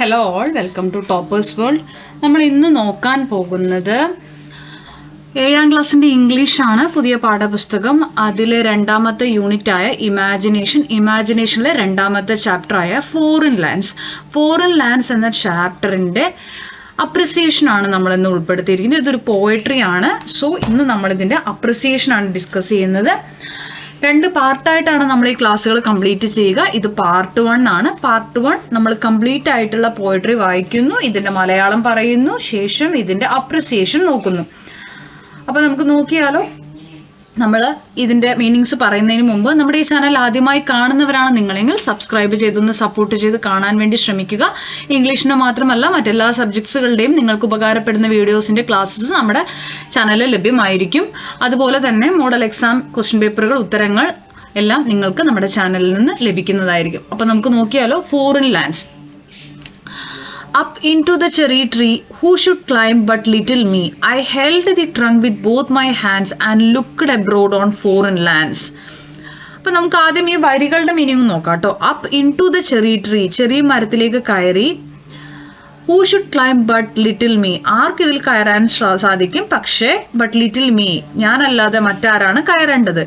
Hello all, welcome to Toppers World. നമ്മൾ ഇന്ന് നോക്കാൻ പോകുന്നത് 7ാം ക്ലാസ്സിൻ്റെ ഇംഗ്ലീഷാണ്. പുതിയ പാഠപുസ്തകം. അതിൽ രണ്ടാമത്തെ യൂണിറ്റായ ഇമാജിനേഷനിലെ രണ്ടാമത്തെ ചാപ്റ്ററായ ഫോറിൻ ലാൻഡ്സ് എന്ന ചാപ്റ്ററിൻ്റെ അപ്രിസിയേഷനാണ് നമ്മളിന്ന് ഉൾപ്പെടുത്തിയിരിക്കുന്നത്. ഇതൊരു പോയട്രി ആണ്. സോ ഇന്ന് നമ്മളിതിൻ്റെ അപ്രിസിയേഷനാണ് ഡിസ്കസ് ചെയ്യുന്നത്. 2 പാർട്ടായിട്ടാണ് നമ്മൾ ഈ ക്ലാസ്സുകൾ കംപ്ലീറ്റ് ചെയ്യുക. ഇത് പാർട്ട് 1 ആണ്. പാർട്ട് 1 നമ്മൾ കംപ്ലീറ്റ് ആയിട്ടുള്ള പോയട്രി വായിക്കുന്നു, ഇതിൻ്റെ മലയാളം പറയുന്നു, ശേഷം ഇതിൻ്റെ അപ്രിസിയേഷൻ നോക്കുന്നു. അപ്പോൾ നമുക്ക് നോക്കിയാലോ. നമ്മൾ ഇതിൻ്റെ മീനിങ്സ് പറയുന്നതിന് മുമ്പ് നമ്മുടെ ഈ ചാനൽ ആദ്യമായി കാണുന്നവരാണ് നിങ്ങളെങ്കിൽ സബ്സ്ക്രൈബ് ചെയ്തൊന്ന് സപ്പോർട്ട് ചെയ്ത് കാണാൻ വേണ്ടി ശ്രമിക്കുക. ഇംഗ്ലീഷിന് മാത്രമല്ല മറ്റെല്ലാ സബ്ജക്ട്സുകളുടെയും നിങ്ങൾക്ക് ഉപകാരപ്പെടുന്ന വീഡിയോസിൻ്റെ ക്ലാസ്സസ് നമ്മുടെ ചാനലിൽ ലഭ്യമായിരിക്കും. അതുപോലെ തന്നെ മോഡൽ എക്സാം ക്വസ്റ്റ്യൻ പേപ്പറുകൾ, ഉത്തരങ്ങൾ എല്ലാം നിങ്ങൾക്ക് നമ്മുടെ ചാനലിൽ നിന്ന് ലഭിക്കുന്നതായിരിക്കും. അപ്പോൾ നമുക്ക് നോക്കിയാലോ. Foreign lands. Up into the cherry tree, who should climb but little me? I held the trunk with both my hands and looked abroad on foreign lands. അപ്പോൾ നമുക്ക് ആദ്യം ഈ വരികളുടെ മീനിങ് നോക്കാം കേട്ടോ. Up into the cherry tree, ചെറിയ മരത്തിലേക്ക് കയറി. Who should climb but little me, ആർക്ക് ഇതിൽ കയറാൻ സാധിക്കും, പക്ഷേ ബട്ട് ലിറ്റിൽ മീ, ഞാനല്ലാതെ മറ്റാരാണ് കയറേണ്ടത്.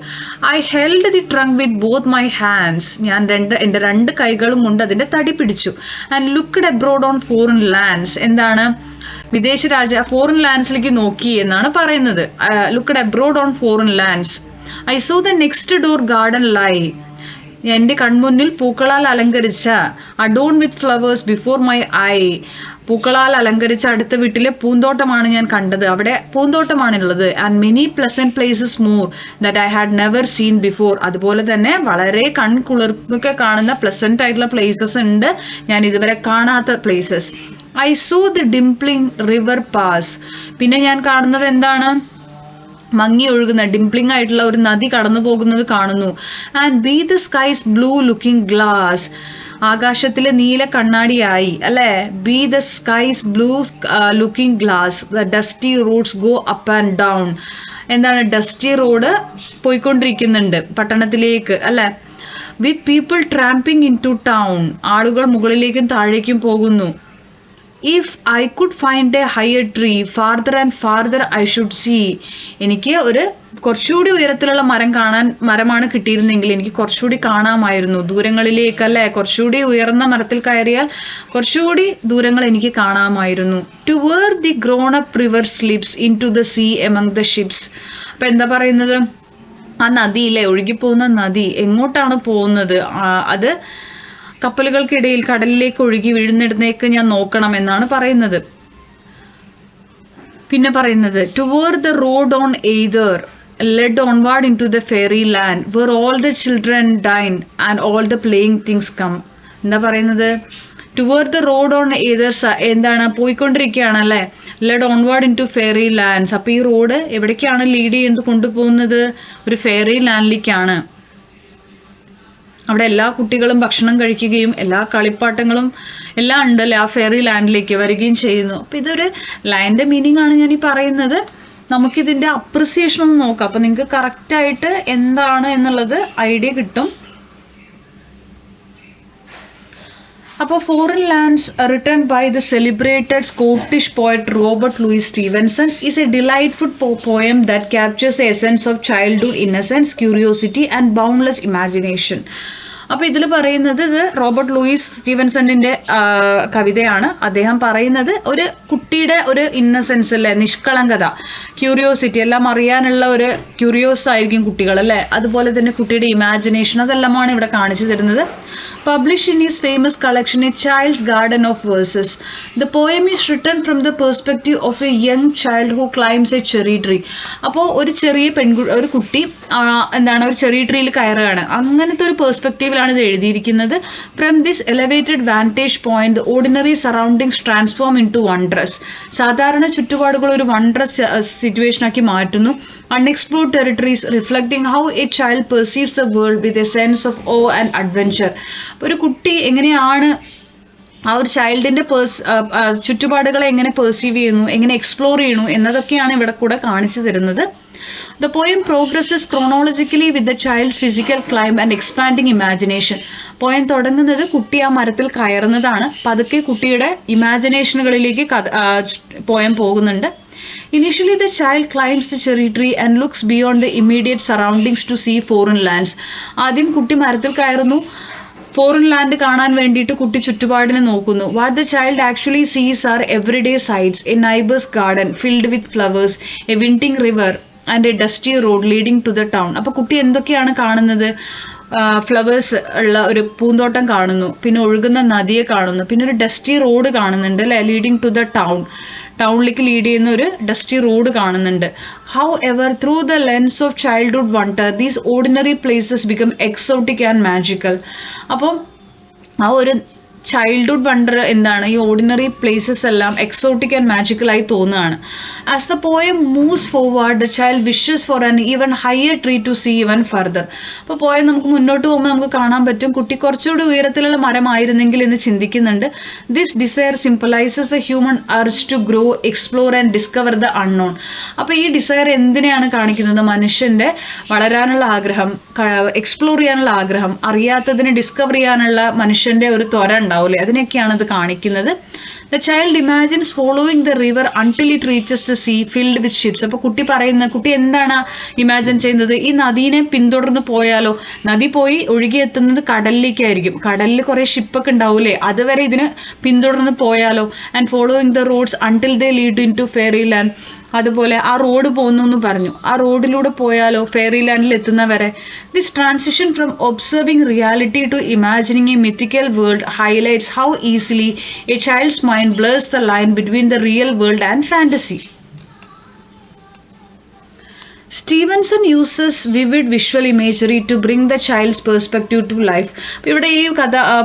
I held the trunk with both my hands, ഞാൻ എൻ്റെ 2 കൈകളും കൊണ്ട് അതിൻ്റെ തടി പിടിച്ചു. And looked abroad on foreign lands, എന്താണ് ഫോറിൻ ലാൻഡ്സിലേക്ക് നോക്കി എന്നാണ് പറയുന്നത്. Looked abroad on foreign lands. I saw the next door garden ലൈ, എൻ്റെ കൺമുന്നിൽ പൂക്കളാൽ അലങ്കരിച്ച, adorn with flowers before my eye, പൂക്കളാൽ അലങ്കരിച്ച അടുത്ത വീട്ടിലെ പൂന്തോട്ടമാണ് ഞാൻ കണ്ടത്, അവിടെ പൂന്തോട്ടമാണുള്ളത്. And many pleasant places more that I had never seen before, അതുപോലെ തന്നെ വളരെ കൺകുളിർപ്പൊക്കെ കാണുന്ന പ്ലസന്റ് ആയിട്ടുള്ള പ്ലേസസ് ഉണ്ട്, ഞാൻ ഇതുവരെ കാണാത്ത places. I saw the dimpling river pass, പിന്നെ ഞാൻ കാണുന്നത് എന്താണ്, മങ്ങി ഒഴുകുന്ന ഡിംപ്ലിംഗ് ആയിട്ടുള്ള ഒരു നദി കടന്നു പോകുന്നത് കാണുന്നു. And be the sky's blue looking glass, ആകാശത്തിലെ നീല കണ്ണാടിയായി, അല്ലേ. Be the sky's blue looking glass, the dusty roads go up and down, എന്താണ്, ഡസ്റ്റി റോഡ് പോയിക്കൊണ്ടിരിക്കുന്നുണ്ട് പട്ടണത്തിലേക്ക്, അല്ലേ. With people tramping into town, ആളുകൾ മുകളിലേക്കും താഴേക്കും പോകുന്നു. If I could find a higher tree farther and farther I should see, എനിക്ക് ഒരു കുറച്ചുകൂടി ഉയരത്തിലുള്ള മരമാണ് കിട്ടിയിരുന്നെങ്കിൽ എനിക്ക് കുറച്ചുകൂടി കാണാമായിരുന്നു, ദൂരങ്ങളിലേക്ക്, അല്ലേ. കുറച്ചുകൂടി ഉയർന്ന മരത്തിൽ കയറിയാൽ കുറച്ചുകൂടി ദൂരങ്ങൾ എനിക്ക് കാണാമായിരുന്നു. To where the grown up river slips into the sea among the ships, അപ്പം എന്താ പറയുന്നത്, ആ നദിയിലെ ഒഴുകിപ്പോകുന്ന നദി എങ്ങോട്ടാണ് പോകുന്നത്, അത് കപ്പലുകൾക്കിടയിൽ കടലിലേക്ക് ഒഴുകി വീഴുന്നിടത്തേക്ക് ഞാൻ നോക്കണം എന്നാണ് പറയുന്നത്. പിന്നെ പറയുന്നത് toward the road on either led onward into the fairy land where all the children dine and all the playing things come. എന്താ പറയുന്നത്, toward the road on either, എന്താണ്, പോയിക്കൊണ്ടിരിക്കുകയാണ്, അല്ലേ. Led onward into fairy lands, അപ്പോൾ ഈ road എവിടേക്കാണ് lead ചെയ്ത് കൊണ്ടുപോകുന്നത്, ഒരു ഫെയറി ലാൻഡിലേക്കാണ്. അവിടെ എല്ലാ കുട്ടികളും ഭക്ഷണം കഴിക്കുകയും എല്ലാ കളിപ്പാട്ടങ്ങളും എല്ലാം ഉണ്ടല്ലേ ആ ഫെയറി ലാൻഡിലേക്ക് വരികയും ചെയ്യുന്നു. അപ്പോൾ ഇതൊരു ലൈൻ്റെ മീനിങ് ആണ് ഞാൻ ഈ പറയുന്നത്. നമുക്കിതിൻ്റെ അപ്രിസിയേഷൻ ഒന്ന് നോക്കാം. അപ്പോൾ നിങ്ങൾക്ക് കറക്റ്റായിട്ട് എന്താണ് എന്നുള്ളത് ഐഡിയ കിട്ടും. അപ്പോൾ Foreign Lands written by the celebrated Scottish poet Robert Louis Stevenson is a delightful poem that captures the essence of childhood innocence, curiosity and boundless imagination. അപ്പോൾ ഇതിൽ പറയുന്നത് ഇത് റോബർട്ട് ലൂയിസ് സ്റ്റീവൻസണിൻ്റെ കവിതയാണ്. അദ്ദേഹം പറയുന്നത് ഒരു കുട്ടിയുടെ ഒരു ഇന്നസെൻസ്, അല്ലേ, നിഷ്കളങ്കത, ക്യൂരിയോസിറ്റി, എല്ലാം അറിയാനുള്ള ഒരു ക്യൂരിയോസ് ആയിരിക്കും കുട്ടികൾ, അല്ലേ. അതുപോലെ തന്നെ കുട്ടിയുടെ ഇമാജിനേഷൻ, അതെല്ലാമാണ് ഇവിടെ കാണിച്ചു തരുന്നത്. Publish in his famous collection A child's garden of versus. The poem is written from the perspective of A young child who climbs A cherry tree. അപ്പോൾ ഒരു ചെറിയ ഒരു കുട്ടി എന്താണ്, ഒരു ചെറിയ ട്രീയിൽ കയറുകയാണ്, അങ്ങനത്തെ ഒരു പെർസ്പെക്റ്റീവ് ഇത് എഴുതിയിരിക്കുന്നത്. From this elevated vantage point the ordinary surroundings transform into wondrous. സാധാരണ ചുറ്റുപാടുകൾ ഒരു വണ്ടറസ് സിറ്റുവേഷനാക്കി മാറ്റുന്നു. Unexplored territories reflecting how a child perceives the world with a sense of awe and adventure. ഒരു കുട്ടി എങ്ങനെയാണ് ആ ഒരു ചൈൽഡിൻ്റെ ചുറ്റുപാടുകളെ എങ്ങനെ പെർസീവ് ചെയ്യുന്നു, എങ്ങനെ എക്സ്പ്ലോർ ചെയ്യുന്നു എന്നതൊക്കെയാണ് ഇവിടെ കൂടെ കാണിച്ചു തരുന്നത്. The poem progresses chronologically with the child's physical climb and expanding imagination. Poem തുടങ്ങുന്നത് കുട്ടി ആ മരത്തിൽ കയറുന്നതാണ്. പതുക്കെ കുട്ടിയുടെ ഇമാജിനേഷനുകളിലേക്ക് പോയം പോകുന്നുണ്ട്. Initially, the child climbs the cherry tree and looks beyond the immediate surroundings to see foreign lands. ആദ്യം കുട്ടി മരത്തിൽ കയറുന്നു. ഫോറിൻ ലാൻഡ് കാണാൻ വേണ്ടിയിട്ട് കുട്ടി ചുറ്റുപാടിനെ നോക്കുന്നു. What the child actually sees are everyday sights, a neighbour's garden filled with flowers, a winding river and a dusty road leading to the town. അപ്പോൾ കുട്ടി എന്തൊക്കെയാണ് കാണുന്നത്? ഫ്ലവേഴ്സ് ഉള്ള ഒരു പൂന്തോട്ടം കാണുന്നു, പിന്നെ ഒഴുകുന്ന നദിയെ കാണുന്നു, പിന്നെ ഒരു ഡസ്റ്റി റോഡ് കാണുന്നുണ്ട് അല്ലെ, ലീഡിങ് ടു ദ ടൗൺ, ടൗണിലേക്ക് ലീഡ് ചെയ്യുന്ന ഒരു ഡസ്റ്റി റോഡ് കാണുന്നുണ്ട്. However through the lens of childhood wonder these ordinary places become exotic and magical. അപ്പം ആ ഒരു ചൈൽഡ്ഹുഡ് വണ്ടർ എന്താണ്, ഈ ഓർഡിനറി പ്ലേസസ് എല്ലാം എക്സോട്ടിക് ആൻഡ് മാജിക്കലായി തോന്നുകയാണ്. As the poem moves forward the child wishes for an even higher tree to see even further. അപ്പോൾ poem നമുക്ക് മുന്നോട്ട് പോകുമ്പോൾ നമുക്ക് കാണാൻ പറ്റും കുട്ടി കുറച്ചുകൂടി ഉയരത്തിലുള്ള മരമായിരുന്നെങ്കിൽ എന്ന് ചിന്തിക്കുന്നുണ്ട്. This desire symbolises the human urge to grow, explore and discover the unknown. അപ്പോൾ ഈ ഡിസയർ എന്തിനെയാണ് കാണിക്കുന്നത്? മനുഷ്യൻ്റെ വളരാനുള്ള ആഗ്രഹം, എക്സ്പ്ലോർ ചെയ്യാനുള്ള ആഗ്രഹം, അറിയാത്തതിനെ ഡിസ്കവർ ചെയ്യാനുള്ള മനുഷ്യൻ്റെ ഒരു ത്വര ഉണ്ടാവില്ലേ, അതിനൊക്കെയാണ് ഇത് കാണിക്കുന്നത്. The child imagines following the river until it reaches the sea filled with ships. അപ്പോൾ കുട്ടി എന്താണ് ഇമാജിൻ ചെയ്യുന്നത്? ഈ നദീനെ പിന്തുടർന്ന് പോയാലോ? നദി പോയി ഒഴുകിയെത്തുന്നത് കടലിലേക്കായിരിക്കും. കടലിൽ കുറേ ഷിപ്പൊക്കെ ഉണ്ടാവൂലേ, അതുവരെ ഇതിന് പിന്തുടർന്ന് പോയാലോ? And following the roads until they lead into fairy land. അതുപോലെ ആ റോഡ് പോകുന്നു എന്ന് പറഞ്ഞു, ആ റോഡിലൂടെ പോയാലോ ഫെയറി ലാൻഡിൽ എത്തുന്നവരെ. This transition from observing reality to imagining a mythical world highlights how easily a child's mind blurs the line between the real world and fantasy. Stevenson uses vivid visual imagery to bring the child's perspective to life. അപ്പോൾ ഇവിടെ ഈ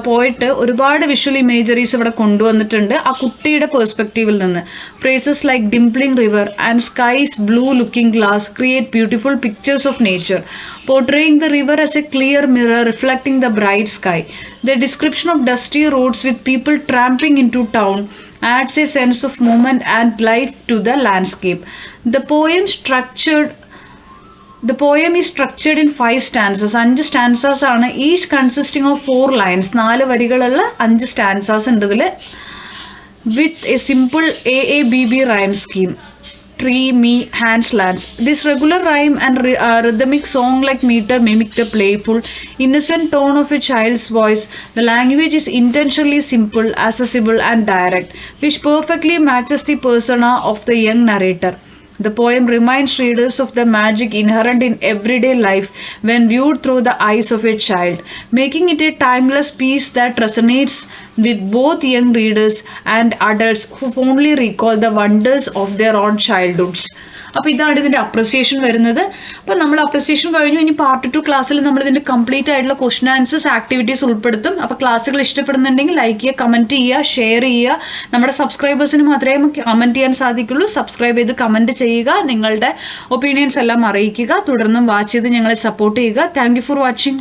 പോയിട്ട് ഒരുപാട് visual imageries ഇവിടെ കൊണ്ടുവന്നിട്ടുണ്ട് ആ കുട്ടിയുടെ പെർസ്പെക്റ്റീവിൽ നിന്ന്. Phrases like dimpling river and sky's blue looking glass create beautiful pictures of nature, portraying the river as a clear mirror reflecting the bright sky. The description of dusty roads with people tramping into town adds a sense of movement and life to the landscape. The poem is structured in 5 stanzas. 5 stanzas ആണ്, each consisting of 4 lines. 4 വരികളുള്ള 5 stanzas ഉണ്ട് ഇതിൽ, with a simple AABB rhyme scheme. Tree, me, hands, lands. This regular rhyme and rhythmic song-like meter mimic the playful, innocent tone of a child's voice. The language is intentionally simple, accessible, and direct, which perfectly matches the persona of the young narrator. The poem reminds readers of the magic inherent in everyday life when viewed through the eyes of a child, making it a timeless piece that resonates with both young readers and adults who fondly recall the wonders of their own childhoods. അപ്പോൾ ഇതാണ് ഇതിൻ്റെ appreciation വരുന്നത്. അപ്പോൾ നമ്മൾ appreciation കഴിഞ്ഞു. ഇനി part 2 ക്ലാസ്സിൽ നമ്മൾ ഇതിൻ്റെ കംപ്ലീറ്റ് ആയിട്ടുള്ള ക്വസ്റ്റൻ ആൻസേഴ്സ് ആക്ടിവിറ്റീസ് ഉൾപ്പെടുത്തും. അപ്പോൾ ക്ലാസ്സുകൾ ഇഷ്ടപ്പെടുന്നുണ്ടെങ്കിൽ ലൈക്ക് ചെയ്യുക, കമൻറ്റ് ചെയ്യുക, ഷെയർ ചെയ്യുക. നമ്മുടെ സബ്സ്ക്രൈബേഴ്സിന് മാത്രമേ കമൻറ്റ് ചെയ്യാൻ സാധിക്കുള്ളൂ. സബ്സ്ക്രൈബ് ചെയ്ത് കമൻറ്റ് ചെയ്യുക, നിങ്ങളുടെ ഒപ്പീനിയൻസ് എല്ലാം അറിയിക്കുക. തുടർന്നും വാച്ച് ചെയ്ത് ഞങ്ങളെ സപ്പോർട്ട് ചെയ്യുക. Thank you for watching.